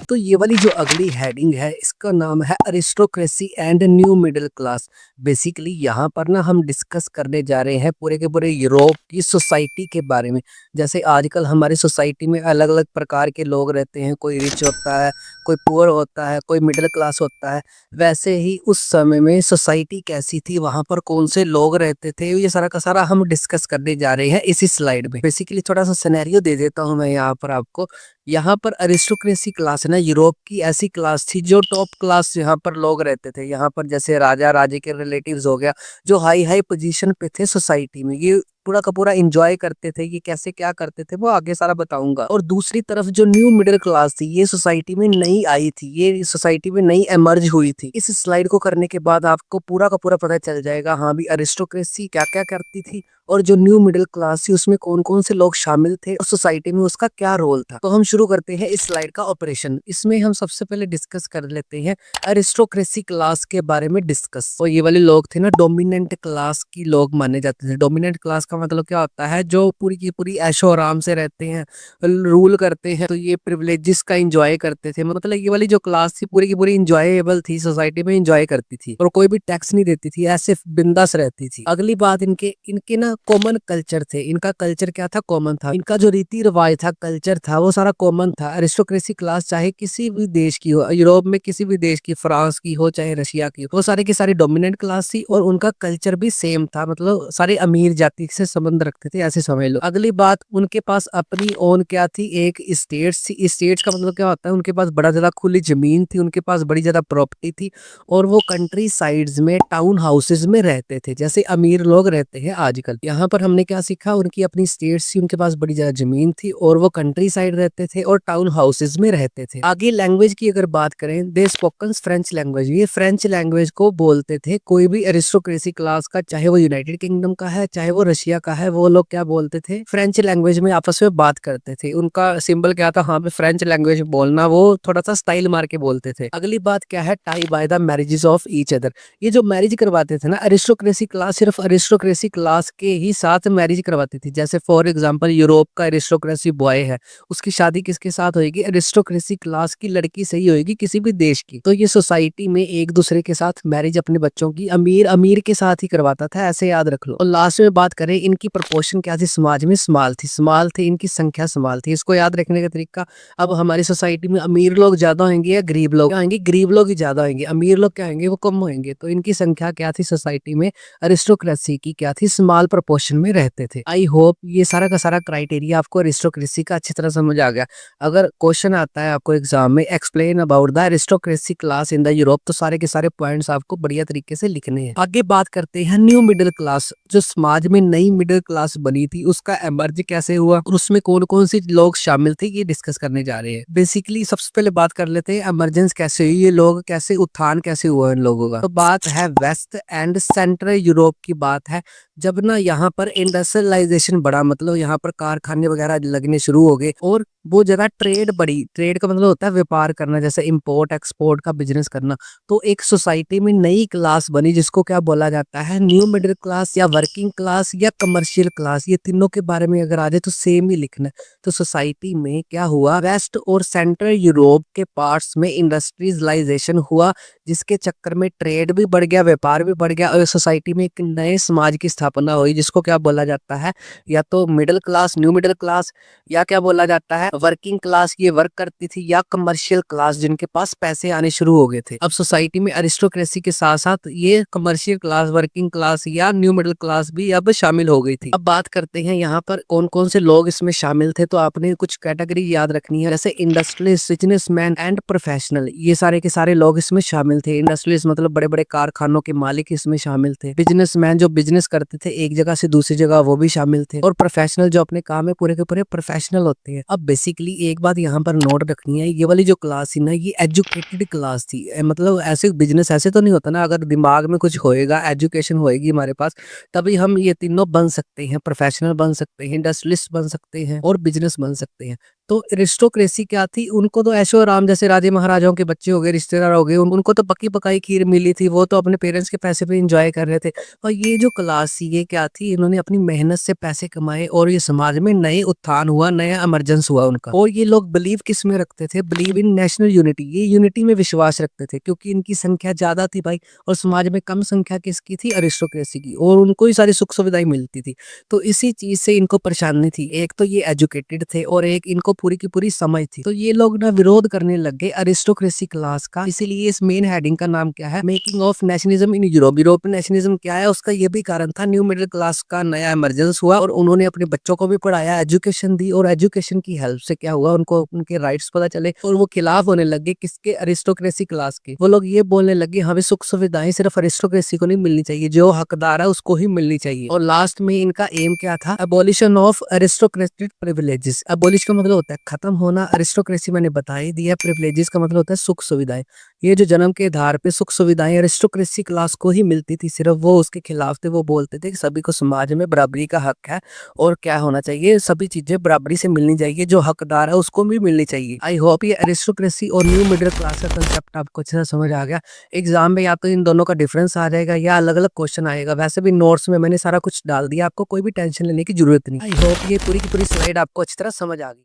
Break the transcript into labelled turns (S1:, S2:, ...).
S1: तो ये वाली जो अगली हेडिंग है इसका नाम है aristocracy and new middle class. Basically यहाँ पर ना हम डिस्कस करने जा रहे हैं पूरे के पूरे यूरोप की सोसाइटी के बारे में। जैसे आजकल हमारी सोसाइटी में अलग अलग प्रकार के लोग रहते हैं, कोई रिच होता है, कोई पुअर होता है, कोई मिडिल क्लास होता है। वैसे ही उस समय में सोसाइटी कैसी थी, वहां पर कौन से लोग रहते थे, ये सारा का सारा हम डिस्कस करने जा रहे हैं इसी स्लाइड में। बेसिकली थोड़ा सा सिनेरियो दे देता हूँ मैं यहाँ पर आपको। यहाँ पर अरिस्टोक्रेसी क्लास है ना, यूरोप की ऐसी क्लास थी जो टॉप क्लास यहाँ पर लोग रहते थे। यहाँ पर जैसे राजा राजे के रिलेटिव्स हो गया, जो हाई हाई पोजीशन पे थे सोसाइटी में, ये पूरा का पूरा एंजॉय करते थे। ये कैसे क्या करते थे वो आगे सारा बताऊंगा। और दूसरी तरफ जो न्यू मिडिल क्लास थी, ये सोसाइटी में नई आई थी, ये सोसाइटी में नई एमर्ज हुई थी। इस स्लाइड को करने के बाद आपको पूरा का पूरा पता चल जाएगा हाँ भी अरिस्टोक्रेसी क्या क्या करती थी, और जो न्यू मिडिल क्लास थी उसमें कौन कौन से लोग शामिल थे और सोसाइटी में उसका क्या रोल था। तो हम शुरू करते हैं इस स्लाइड का ऑपरेशन। इसमें हम सबसे पहले डिस्कस कर लेते हैं अरिस्टोक्रेसी क्लास के बारे में डिस्कस। तो ये वाले लोग थे ना, डोमिनेंट क्लास की लोग माने जाते थे। डोमिनेंट क्लास का मतलब क्या होता है, जो पूरी की पूरी ऐशो आराम से रहते हैं, रूल करते हैं, तो ये प्रिविलेजेस का एंजॉय करते थे। मतलब ये वाली जो क्लास थी पूरी की पूरी इंजॉयबल थी, सोसाइटी में एंजॉय करती थी और कोई भी टैक्स नहीं देती थी, ऐसे बिंदास रहती थी। अगली बात, इनके इनके ना कॉमन कल्चर थे। इनका कल्चर क्या था, कॉमन था। इनका जो रीति रिवाज था, कल्चर था, वो सारा कॉमन था। अरिस्टोक्रेसी क्लास चाहे किसी भी देश की हो, यूरोप में किसी भी देश की, फ्रांस की हो चाहे रशिया की हो, वो सारे की सारी डोमिनेंट क्लास थी और उनका कल्चर भी सेम था। मतलब सारे अमीर जाति से संबंध रखते थे, ऐसे समझ लो। अगली बात, उनके पास अपनी ओन क्या थी, एक स्टेट्स थी। स्टेट्स का मतलब क्या होता है, उनके पास बड़ा ज्यादा खुली जमीन थी, उनके पास बड़ी ज्यादा प्रॉपर्टी थी और वो कंट्री साइड्स में टाउन हाउसेज में रहते थे, जैसे अमीर लोग रहते हैं आजकल। यहाँ पर हमने क्या सीखा, उनकी अपनी स्टेट्स थी, उनके पास बड़ी ज्यादा जमीन थी और वो कंट्री साइड रहते थे और टाउन हाउसेज में रहते थे। आगे लैंग्वेज की अगर बात करें, दे स्पोकन फ्रेंच लैंग्वेज, ये फ्रेंच लैंग्वेज को बोलते थे। कोई भी अरिस्टोक्रेसी क्लास का, चाहे वो यूनाइटेड किंगडम का है चाहे वो रशिया का है, वो लोग क्या बोलते थे, फ्रेंच लैंग्वेज में आपस में बात करते थे। उनका सिंबल क्या था, हाँ पे फ्रेंच लैंग्वेज बोलना, वो थोड़ा सा स्टाइल मार के बोलते थे। अगली बात क्या है, tie by the marriages of each other. ये जो मैरिज करवाते थे ना अरिस्टोक्रेसी क्लास, सिर्फ अरिस्टोक्रेसी क्लास के ही साथ मैरिज करवाती थी। जैसे फॉर एग्जांपल यूरोप का अरिस्टोक्रेसी बॉय है, उसकी शादी किसके साथ होगी, अरिस्टोक्रेसी क्लास की लड़की से ही होगी, किसी भी देश की। तो ये सोसाइटी में एक दूसरे के साथ मैरिज अपने बच्चों की अमीर अमीर के साथ ही करवाता था, ऐसे याद रख लो। और लास्ट में बात करें, इनकी प्रोपोर्शन क्या थी समाज में, स्मॉल थी, स्मॉल थी, इनकी संख्या स्मॉल थी। इसको याद रखने का तरीका, अब हमारी सोसाइटी में अमीर लोग ज्यादा होंगे या गरीब लोग आएंगे, गरीब लोग ही ज्यादा होंगे, अमीर लोग क्या होंगे, वो कम होंगे। तो इनकी संख्या क्या थी सोसाइटी में, अरिस्टोक्रेसी की क्या थी, स्मॉल प्रोपोर्शन में रहते थे। आई होप ये सारा का सारा क्राइटेरिया आपको अरिस्टोक्रेसी का अच्छी तरह समझ आ गया। अगर क्वेश्चन आता है आपको एग्जाम में, explain about the aristocracy class in the Europe, तो सारे के सारे पॉइंट्स आपको बढ़िया तरीके से लिखने हैं। आगे बात करते हैं न्यू मिडिल क्लास, जो समाज में नई मिडिल क्लास बनी थी, उसका एमर्ज कैसे हुआ और उसमें कौन कौन से लोग शामिल थे, ये डिस्कस करने जा रहे हैं। बेसिकली सबसे पहले बात कर लेते हैं एमरजेंस कैसे हुई, ये लोग कैसे, उत्थान कैसे हुआ इन लोगों का। तो बात है वेस्ट एंड सेंट्रल यूरोप की बात है। जब ना यहाँ पर इंडस्ट्रियलाइजेशन बढ़ा, मतलब यहाँ पर कारखाने वगैरह लगने शुरू हो गए और वो जगह ट्रेड बढ़ी। ट्रेड का मतलब होता है व्यापार करना, जैसे इंपोर्ट एक्सपोर्ट का बिजनेस करना। तो एक सोसाइटी में नई क्लास बनी जिसको क्या बोला जाता है, न्यू मिडिल क्लास या वर्किंग क्लास या कमर्शियल क्लास। ये तीनों के बारे में अगर आ जाए तो सेम ही लिखना है। तो सोसाइटी में क्या हुआ, वेस्ट और सेंट्रल यूरोप के पार्ट्स में इंडस्ट्रियलाइजेशन हुआ, जिसके चक्कर में ट्रेड भी बढ़ गया, व्यापार भी बढ़ गया और सोसाइटी में एक नए समाज की स्थापना हुई, जिसको क्या बोला जाता है, या तो middle class, new middle class, या क्या बोला जाता है वर्किंग क्लास, ये वर्क करती थी, या कमर्शियल क्लास जिनके पास पैसे आने शुरू हो गए थे। अब सोसाइटी में अरिस्टोक्रेसी के साथ साथ ये कमर्शियल क्लास, वर्किंग क्लास या न्यू मिडिल क्लास भी अब शामिल हो गई थी। अब बात करते हैं यहाँ पर कौन कौन से लोग इसमें शामिल थे। तो आपने कुछ कैटेगरी याद रखनी है, जैसे इंडस्ट्रियलिस्ट, बिजनेसमैन एंड प्रोफेशनल, ये सारे के सारे लोग इसमें शामिल थे। इंडस्ट्रियलिस्ट मतलब बड़े बड़े कारखानों के मालिक इसमें शामिल थे। बिजनेसमैन जो बिजनेस करते थे एक जगह से दूसरी जगह, वो भी शामिल थे। और प्रोफेशनल जो अपने काम में पूरे के पूरे प्रोफेशनल होते हैं। अब बेसिकली एक बात यहाँ पर नोट रखनी है, ये वाली जो क्लास थी ना, ये एजुकेटेड क्लास थी। मतलब ऐसे बिजनेस ऐसे तो नहीं होता ना, अगर दिमाग में कुछ होएगा, एजुकेशन होएगी हमारे पास, तभी हम ये तीनों बन सकते हैं, प्रोफेशनल बन सकते हैं, इंडस्ट्रियलिस्ट बन सकते हैं और बिजनेस बन सकते हैं। तो एरिस्टोक्रेसी क्या थी, उनको तो ऐशो-आराम जैसे राजे महाराजाओं के बच्चे हो गए, रिश्तेदार हो गए, उनको तो पकी-पकाई खीर मिली थी, वो तो अपने पेरेंट्स के पैसे पे एन्जॉय कर रहे थे। और ये जो क्लास थी, ये क्या थी, इन्होंने अपनी मेहनत से पैसे कमाए और ये समाज में नए उत्थान हुआ, नया इमर्जेंस हुआ उनका। और ये लोग बिलीव किस में रखते थे? बिलीव इन नेशनल यूनिटी, ये यूनिटी में विश्वास रखते थे क्योंकि इनकी संख्या ज़्यादा थी भाई, और समाज में कम संख्या किसकी थी? अरिस्टोक्रेसी की, और उनको ही सारी सुख-सुविधाएँ मिलती थी। तो इसी चीज़ से इनको परेशानी थी। एक तो ये एजुकेटेड थे और एक इनको पूरी की पूरी समझ थी। तो ये लोग ना विरोध करने लग गए अरिस्टोक्रेसी क्लास का। इसीलिए इस मेन हेडिंग का नाम क्या है? Making of nationalism in Europe. European nationalism क्या है? उसका ये भी कारण था, न्यू मिडिल क्लास का नया इमर्जेंस हुआ और उन्होंने अपने बच्चों को भी पढ़ाया, एजुकेशन दी, और एजुकेशन की हेल्प से क्या हुआ, उनको उनके राइट्स पता चले और वो खिलाफ होने लगे किसके? अरिस्टोक्रेसी क्लास के। वो लोग ये बोलने लगे हमें सुख सुविधाएं सिर्फ अरिस्टोक्रेसी को नहीं मिलनी चाहिए, जो हकदार है उसको ही मिलनी चाहिए। और लास्ट में इनका एम क्या था? Abolition of aristocratic privileges. Abolish का मतलब होता है खत्म होना, अरिस्टोक्रेसी मैंने बता ही दिया, प्रिविलेजेस का मतलब होता है सुख सुविधाएं। ये जो जन्म के आधार पे सुख सुविधाएं अरिस्टोक्रेसी क्लास को ही मिलती थी, सिर्फ वो उसके खिलाफ थे। वो बोलते थे कि सभी को समाज में बराबरी का हक है और क्या होना चाहिए, सभी चीजें बराबरी से मिलनी चाहिए, जो हकदार है उसको भी मिलनी चाहिए। आई होप ये अरिस्टोक्रेसी और न्यू मिडिल क्लास का कंसेप्ट आपको अच्छे से समझ आ गया। एग्जाम में या तो इन दोनों का डिफरेंस आ जाएगा या अलग अलग क्वेश्चन आएगा। वैसे भी नोट्स में मैंने सारा कुछ डाल दिया, आपको कोई भी टेंशन लेने की जरूरत नहीं। आई होप ये पूरी की पूरी स्लाइड आपको अच्छी तरह समझ आ गई।